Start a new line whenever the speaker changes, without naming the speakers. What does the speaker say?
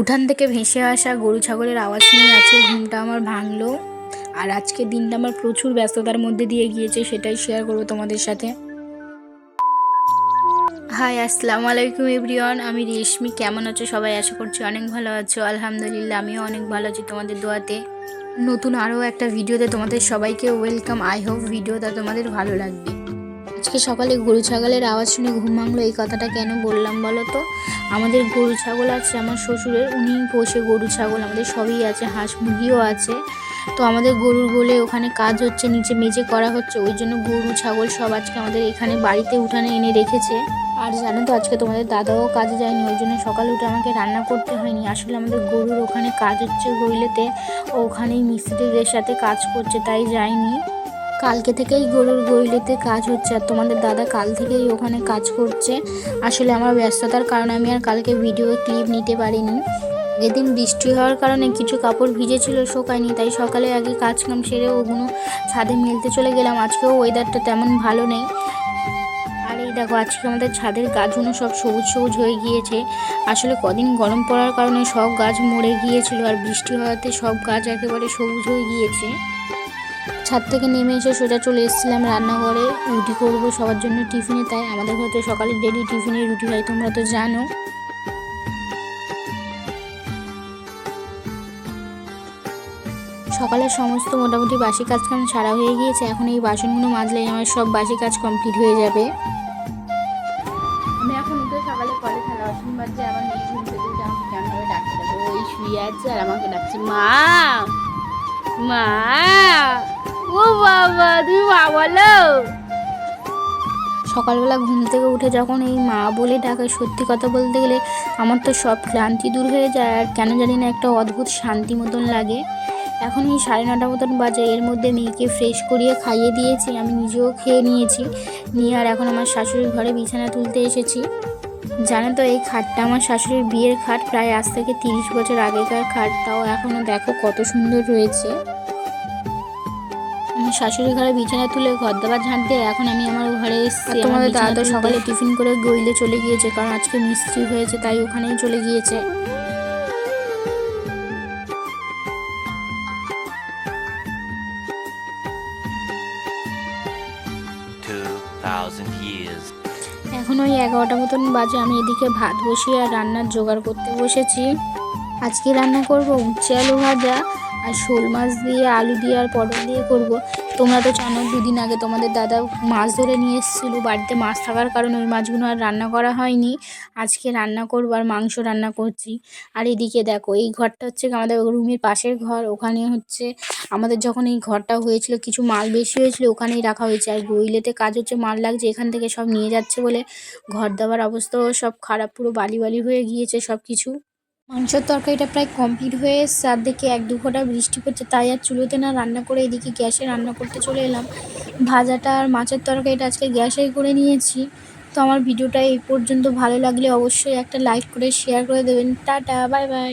উঠান থেকে ভেসে আসা গরু ছাগলের আওয়াজ শুনে আজকে ঘুমটা আমার ভাঙলো। আর আজকের দিনটা আমার প্রচুর ব্যস্ততার মধ্যে দিয়ে গিয়েছে, সেটাই শেয়ার করবো তোমাদের সাথে। হাই, আসসালামু আলাইকুম এভরিওয়ান, আমি রেশমি। কেমন আছো সবাই? আশা করছি অনেক ভালো আছো। আলহামদুলিল্লাহ, আমিও অনেক ভালো আছি তোমাদের দোয়াতে। নতুন আরও একটা ভিডিওতে তোমাদের সবাইকে ওয়েলকাম। আই হোপ ভিডিওটা তোমাদের ভালো লাগবে। আজকে সকালে গরু ছাগলের আওয়াজ শুনে ঘুম ভাঙলো। এই কথাটা কেন বললাম বলো তো? আমাদের গরু ছাগল আছে, আমার শ্বশুরের, উনি পোষে গরু ছাগল, আমাদের সবই আছে, হাঁস মুরগিও আছে। তো আমাদের গরুর গোলে ওখানে কাজ হচ্ছে, নিচে মেজে করা হচ্ছে, ওই জন্য গরু ছাগল সব আজকে আমাদের এখানে বাড়িতে উঠানে এনে রেখেছে। আর জানো তো, আজকে তোমাদের দাদাও কাজে যায়নি, ওই জন্য সকালে উঠে আমাকে রান্না করতে হয়নি। আসলে আমাদের গরুর ওখানে কাজ হচ্ছে গইলেতে, ওখানেই মিস্ত্রিদের সাথে কাজ করছে, তাই যায়নি। কালকে থেকেই গরুর গইলেতে কাজ হচ্ছে, আর তোমাদের দাদা কাল থেকেই ওখানে কাজ করছে। আসলে আমার ব্যস্ততার কারণে আমি আর কালকে ভিডিও ক্লিপ নিতে পারিনি। এদিন বৃষ্টি হওয়ার কারণে কিছু কাপড় ভিজেছিল, শোকায়নি, তাই সকালে আগে কাজ কাম সেরে ওগুলো ছাদে মেলতে চলে গেলাম। আজকেও ওয়েদারটা তেমন ভালো নেই। আর এই দেখো, আজকে আমাদের ছাদের গাছগুলো সব সবুজ সবুজ হয়ে গিয়েছে। আসলে কদিন গরম পড়ার কারণে সব গাছ মরে গিয়েছিল, আর বৃষ্টি হওয়াতে সব গাছ একেবারে সবুজ হয়ে গিয়েছে। ছাদ থেকে নেমে এসে সোজা চলে এসেছিলাম রান্নাঘরে, রুটি করবো সবার জন্য টিফিনে। তাই আমাদের ঘরে সকালে ডেলি টিফিনে রুটি হয়, তোমরা তো জানো। সকালের সমস্ত মোটামুটি বাসি কাজকাম সারা হয়ে গিয়েছে। এখন এই বাসনগুলো মাজলেই আমার সব বাসি কাজ কমপ্লিট হয়ে যাবে।
আমি এখন উঠে সকালে কলে খেলা বাসন বাজছে, আমার মেয়ে ঘুম থেকে উঠে আমাকে কেমনভাবে ডাকতে থাকে, ওই শুয়ে আছে আর আমাকে ডাকছে মা মা। ও বাবা, তুমি মা বলো।
সকালবেলা ঘুম থেকে উঠে যখন এই মা বলে ডাকে, সত্যি কথা বলতে গেলে আমার তো সব ক্লান্তি দূর হয়ে যায়, আর কেন জানি না একটা অদ্ভুত শান্তি মতন লাগে। এখন এই 9:30 মতন বাজে। এর মধ্যে মেয়েকে ফ্রেশ করিয়ে খাইয়ে দিয়েছি, আমি নিজেও খেয়ে নিয়েছি। নিয়ে আর এখন আমার শাশুড়ির ঘরে বিছানা তুলতে এসেছি। জানো তো, এই খাটটা আমার শাশুড়ির বিয়ের খাট, প্রায় আজ থেকে 30 বছর আগেকার খাট। তাও এখনও দেখো কত সুন্দর রয়েছে। আমার শাশুড়ি ঘরে বিছানা তুলে ঘর দাবার ঝাঁট দিয়ে এখন আমি আমার ঘরে এসেছি। তোমাদের দাদা তো সকালে টিফিন করে গইলে চলে গিয়েছে, কারণ আজকে মিস্ত্রি হয়েছে, তাই ওখানেই চলে গিয়েছে। এখন ওই 11টা মতন বাজে। আমি এদিকে ভাত বসিয়ে আর রান্নার জোগাড় করতে বসেছি। আজকে রান্না করব উচ্ছে আলু ভাজা, আর শোল মাছ দিয়ে আলু দিয়ে আর পটল দিয়ে করব। তোমরা তো জানো, দুদিন আগে তোমাদের দাদা মাছ ধরে নিয়ে এসেছিলো, বাড়িতে মাছ থাকার কারণে ওই মাছগুলো আর রান্না করা হয়নি। আজকে রান্না করব, আর মাংস রান্না করছি। আর এদিকে দেখো, এই ঘরটা হচ্ছে আমাদের রুমের পাশের ঘর। ওখানে হচ্ছে আমাদের যখন এই ঘরটা হয়েছিল, কিছু মাল বেশি হয়েছিল, ওখানেই রাখা হয়েছে। আর গইলেতে কাজ হচ্ছে, মাল লাগছে, এখান থেকে সব নিয়ে যাচ্ছে বলে ঘর দেওয়ার অবস্থাও সব খারাপ, পুরো বালি বালি হয়ে গিয়েছে সব কিছু। মাংসের তরকারিটা প্রায় কমপ্লিট হয়ে এসছে, আর দেখে 1-2 ফোঁটা বৃষ্টি পড়ছে, তাই আর চুলোতে না রান্না করে এদিকে গ্যাসে রান্না করতে চলে এলাম। ভাজাটা আর মাছের তরকারিটা আজকে গ্যাসেই করে নিয়েছি। তো আমার ভিডিওটা এই পর্যন্ত ভালো লাগলে অবশ্যই একটা লাইক করে শেয়ার করে দেবেন। Tata, bye bye.